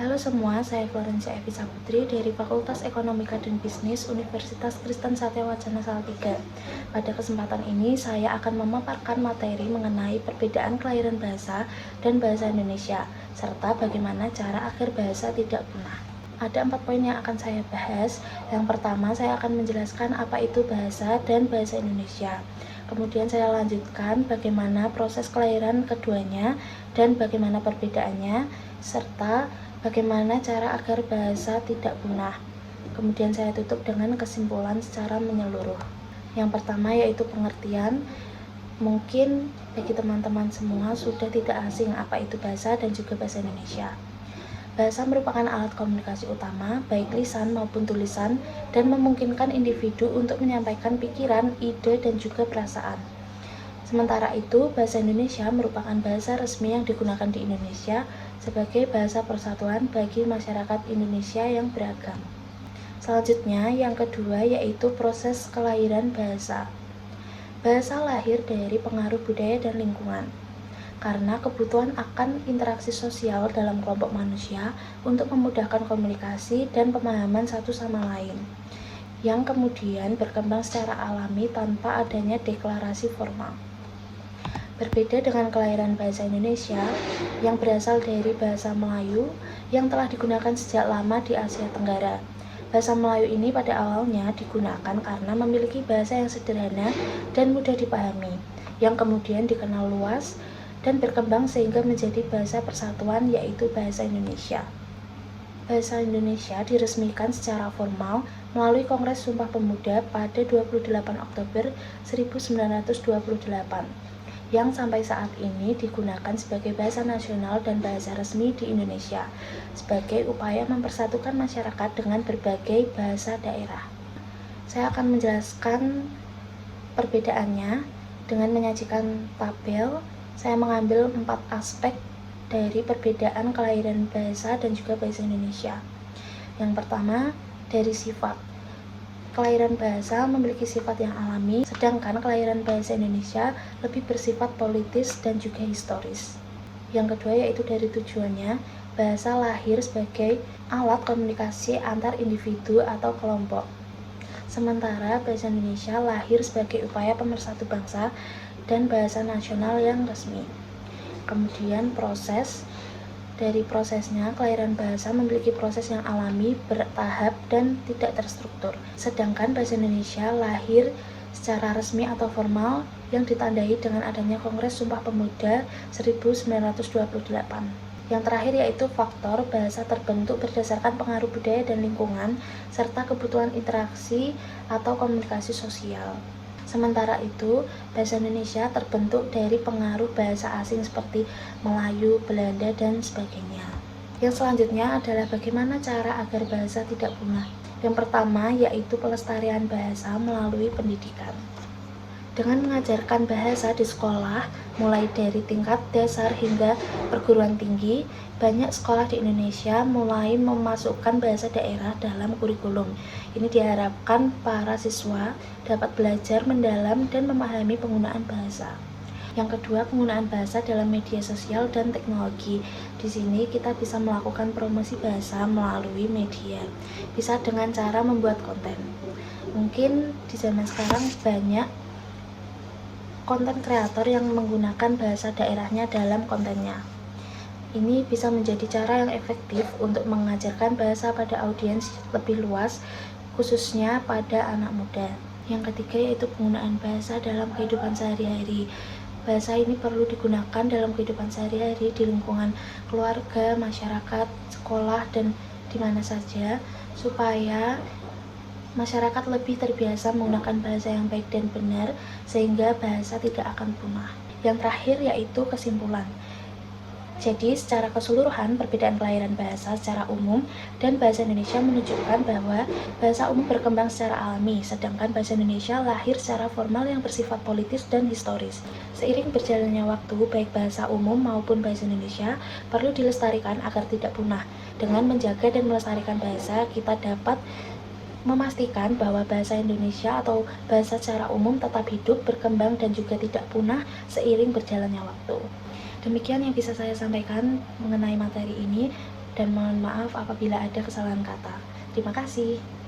Halo semua, saya Florencia Evisa Putri dari Fakultas Ekonomika dan Bisnis Universitas Kristen Satya Wacana Salatiga. Pada kesempatan ini, saya akan memaparkan materi mengenai perbedaan kelahiran bahasa dan bahasa Indonesia, serta bagaimana cara agar bahasa tidak punah. Ada 4 poin yang akan saya bahas. Yang pertama, saya akan menjelaskan apa itu bahasa dan bahasa Indonesia. Kemudian saya lanjutkan bagaimana proses kelahiran keduanya dan bagaimana perbedaannya, serta bagaimana cara agar bahasa tidak punah. Kemudian saya tutup dengan kesimpulan secara menyeluruh. Yang pertama yaitu pengertian. Mungkin bagi teman-teman semua sudah tidak asing apa itu bahasa dan juga bahasa Indonesia. Bahasa merupakan alat komunikasi utama, baik lisan maupun tulisan, dan memungkinkan individu untuk menyampaikan pikiran, ide, dan juga perasaan. Sementara itu, bahasa Indonesia merupakan bahasa resmi yang digunakan di Indonesia sebagai bahasa persatuan bagi masyarakat Indonesia yang beragam. Selanjutnya, yang kedua yaitu proses kelahiran bahasa. Bahasa lahir dari pengaruh budaya dan lingkungan, karena kebutuhan akan interaksi sosial dalam kelompok manusia untuk memudahkan komunikasi dan pemahaman satu sama lain, yang kemudian berkembang secara alami tanpa adanya deklarasi formal. Berbeda dengan kelahiran bahasa Indonesia yang berasal dari bahasa Melayu yang telah digunakan sejak lama di Asia Tenggara. Bahasa Melayu ini pada awalnya digunakan karena memiliki bahasa yang sederhana dan mudah dipahami, yang kemudian dikenal luas dan berkembang sehingga menjadi bahasa persatuan yaitu bahasa Indonesia. Bahasa Indonesia diresmikan secara formal melalui Kongres Sumpah Pemuda pada 28 Oktober 1928 yang sampai saat ini digunakan sebagai bahasa nasional dan bahasa resmi di Indonesia sebagai upaya mempersatukan masyarakat dengan berbagai bahasa daerah. Saya akan menjelaskan perbedaannya dengan menyajikan tabel. Saya mengambil 4 aspek dari perbedaan kelahiran bahasa dan juga bahasa Indonesia. Yang pertama, dari sifat. Kelahiran bahasa memiliki sifat yang alami, sedangkan kelahiran bahasa Indonesia lebih bersifat politis dan juga historis. Yang kedua yaitu dari tujuannya. Bahasa lahir sebagai alat komunikasi antar individu atau kelompok. Sementara bahasa Indonesia lahir sebagai upaya pemersatu bangsa dan bahasa nasional yang resmi. Kemudian proses. Dari prosesnya, kelahiran bahasa memiliki proses yang alami, bertahap, dan tidak terstruktur. Sedangkan bahasa Indonesia lahir secara resmi atau formal yang ditandai dengan adanya Kongres Sumpah Pemuda 1928. Yang terakhir yaitu faktor bahasa terbentuk berdasarkan pengaruh budaya dan lingkungan, serta kebutuhan interaksi atau komunikasi sosial. Sementara itu, bahasa Indonesia terbentuk dari pengaruh bahasa asing seperti Melayu, Belanda, dan sebagainya. Yang selanjutnya adalah bagaimana cara agar bahasa tidak punah. Yang pertama yaitu pelestarian bahasa melalui pendidikan. Dengan mengajarkan bahasa di sekolah, mulai dari tingkat dasar hingga perguruan tinggi, banyak sekolah di Indonesia mulai memasukkan bahasa daerah dalam kurikulum. Ini diharapkan para siswa dapat belajar mendalam dan memahami penggunaan bahasa. Yang kedua, penggunaan bahasa dalam media sosial dan teknologi. Di sini kita bisa melakukan promosi bahasa melalui media. Bisa dengan cara membuat konten. Mungkin di zaman sekarang banyak konten kreator yang menggunakan bahasa daerahnya dalam kontennya. Ini bisa menjadi cara yang efektif untuk mengajarkan bahasa pada audiens lebih luas, khususnya pada anak muda. Yang ketiga yaitu penggunaan bahasa dalam kehidupan sehari-hari. Bahasa ini perlu digunakan dalam kehidupan sehari-hari di lingkungan keluarga, masyarakat, sekolah, dan di mana saja, supaya masyarakat lebih terbiasa menggunakan bahasa yang baik dan benar, sehingga bahasa tidak akan punah. Yang terakhir yaitu kesimpulan. Jadi, secara keseluruhan, perbedaan kelahiran bahasa secara umum dan bahasa Indonesia menunjukkan bahwa bahasa umum berkembang secara alami, sedangkan bahasa Indonesia lahir secara formal yang bersifat politis dan historis. Seiring berjalannya waktu, baik bahasa umum maupun bahasa Indonesia perlu dilestarikan agar tidak punah. Dengan menjaga dan melestarikan bahasa, kita dapat memastikan bahwa bahasa Indonesia atau bahasa secara umum tetap hidup, berkembang, dan juga tidak punah seiring berjalannya waktu. Demikian yang bisa saya sampaikan mengenai materi ini. dan mohon maaf apabila ada kesalahan kata. Terima kasih.